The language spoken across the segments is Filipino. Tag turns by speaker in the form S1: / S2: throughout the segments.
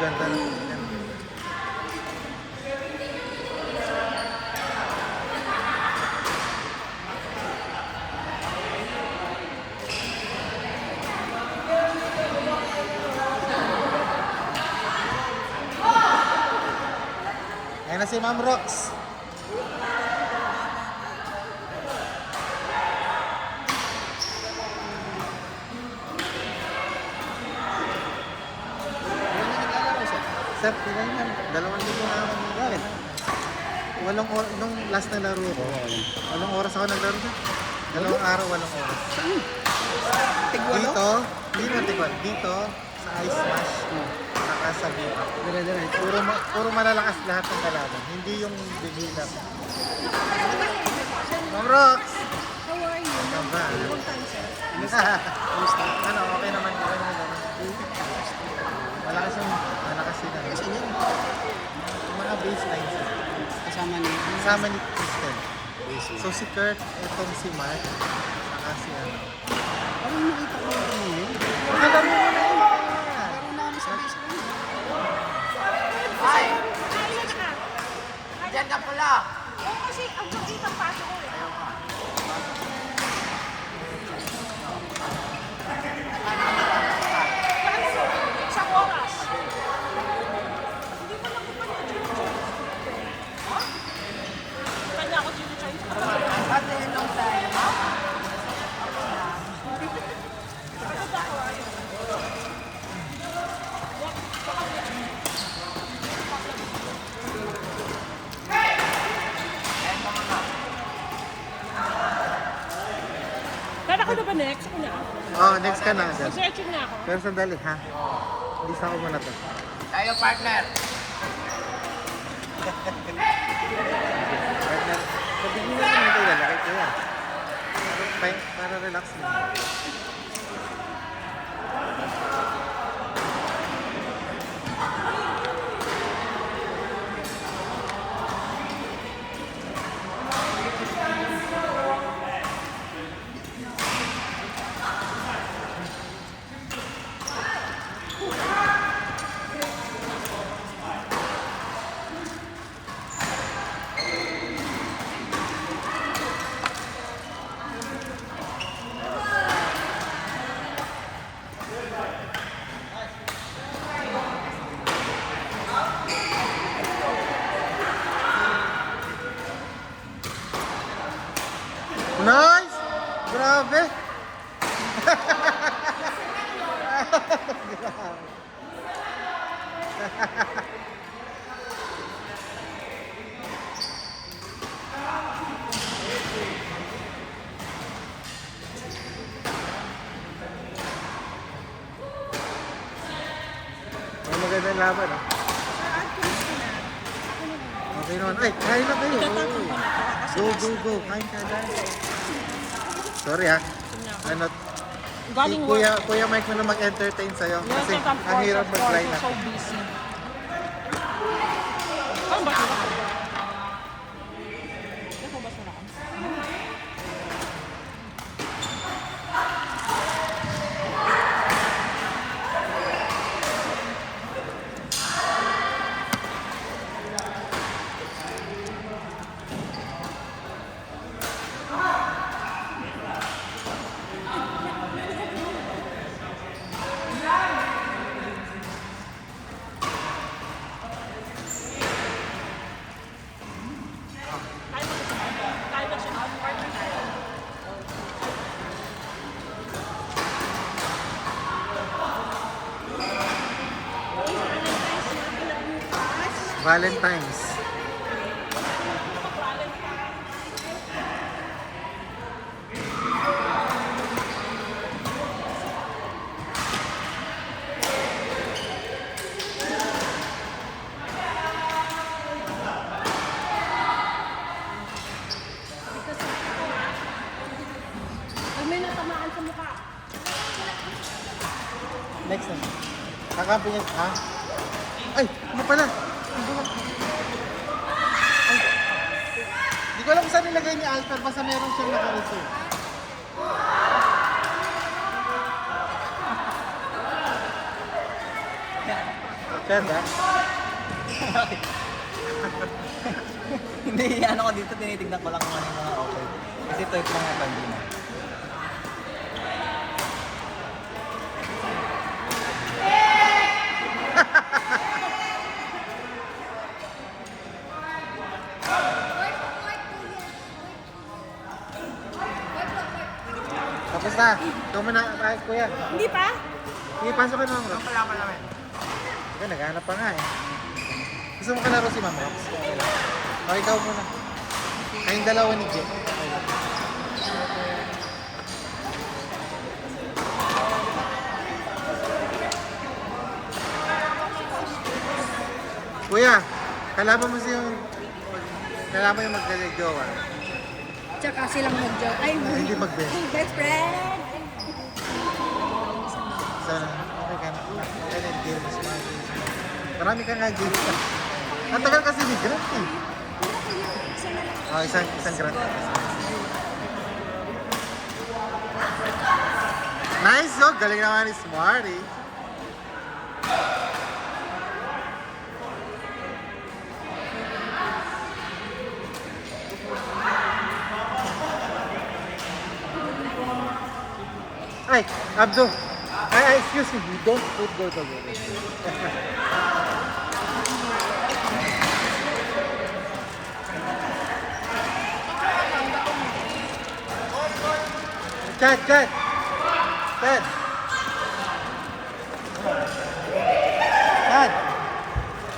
S1: ganda ng tingnan. Ayan na si Ma'am Rox. Sir, tingnan yan. 2,000 na ako nagagalit. Nung last na laro ko, 8 oras ako naglaro na. 2 araw, 8 oras.
S2: Tigwalo?
S1: Dito, hindi mo tigwal. Dito, sa Ice Smash, saka sa Viva. Puro malalakas lahat ng kalaban. Hindi yung beginner. Ma'am Rox!
S3: How are you?
S1: Kaba.
S3: Long time, sir.
S1: Ano, okay naman. Okay naman. Malakas sila.
S2: Kasi yun,
S1: Yung mga baseline sila.
S2: kasama ni
S1: Kristen. So si Kurt, itong si Mark, saka si ano.
S2: Parang nakita ko yung ano yun.
S1: Magandang mo na yun.
S2: Parang namin sa base ko.
S3: Ay! Kailan ka?
S4: Diyan ka pala!
S3: Oo, kasi ang makita ang paso ko eh. Paano mo? Isang oras. Hindi mo lang ha? Kanya ako change.
S4: Pati nung tayo, ha?
S3: Kaya ka na ba next? Ako na.
S1: Oh, next ka na agad.
S3: Mag-searching na ako.
S1: Pero sandali ha. Lisa ko muna to.
S4: Tayo, partner!
S1: Partner, sabihin mo naman ito yan. Lakay ko yan. Para relax mo. Nice! Grabe! Ang magandang laban, ah. Okay naman. Ay, kain na kayo. Go. Kain ka dahil. Sorry ha. Ano,
S3: Galing
S1: si Kuya Mike mo na mag-entertain sa'yo. Kasi ang hirap mag-line up.
S3: So busy. Ano ba ito? Ito ba sila? Kaya ba siya? Partner tayo.
S1: Valentine's.
S3: Pag may natamaan sa mukha.
S1: Next na. Kakampi niya. Ha? Ay, ano pala? Ay. Di ko alam kung saan nilagay ni Alper. Basta meron siyang naka-reserve. Chad, ha?
S5: Hindi, ano ko dito, tinitignan ko lang kung ano yung mga offer. Kasi ito yung mga pandi na.
S1: Tapos na. Ikaw mo na, ay, kuya.
S3: Hindi pa?
S1: Sige, pasok ka na, Ma'am Rox.
S4: Wala pa naman.
S1: Ika, naghanap pa nga eh. Gusto mo kalaro si Ma'am Rox? O, ikaw muna. Kayong dalawa ni Jay. Kuya, kalaban mo kalaban yung magdala-jowa.
S3: Tsaka silang mag-joke. Ay,
S1: Hindi mag-best.
S3: best friend.
S1: So, okay ka na. Okay na yung games. Marami ka nga games. Ang tagal kasi ni Grant eh. Oh, isang Grant. Nice, oh. Galing naman ni Smarty. Ay, Abdo. Ay, excuse me. You don't put gold away. Chad. Chad. Chad.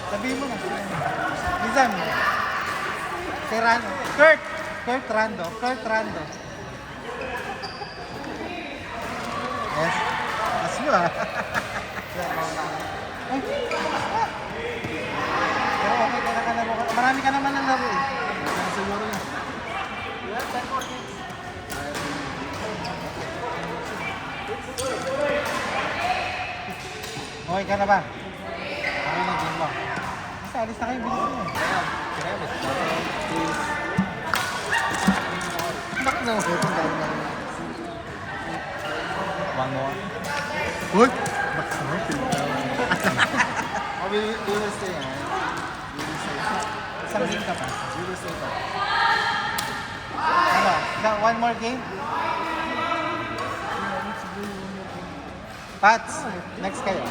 S1: Sabihin mo na. Lizan. Serrano. Kurt Rando. Yes. As mo ah. Ay. Pero okay ka na ka laro. Marami ka naman ng laro eh. Siguro na. Okay ka na ba? Okay na game mo. Kasi alis na kayo, bilis mo. Nak na ako.
S5: One more.
S1: What? Max mo? Oh, we will stay. Isang game ka pa. We will stay pa. Ano? One more game? Pats, next kayo.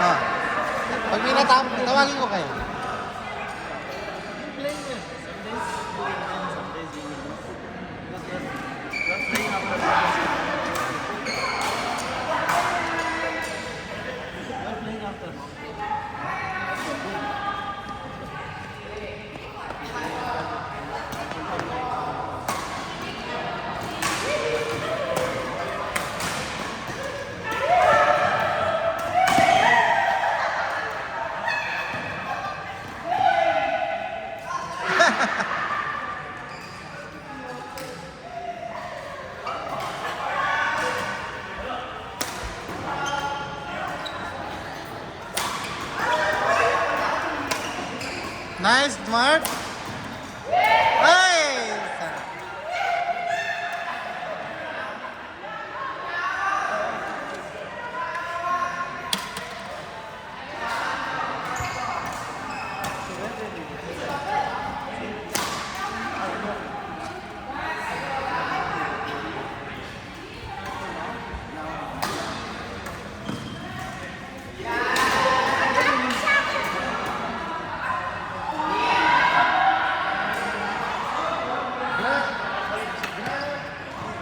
S1: Ah. Pag may tawagin ko kayo. Nice, Mark.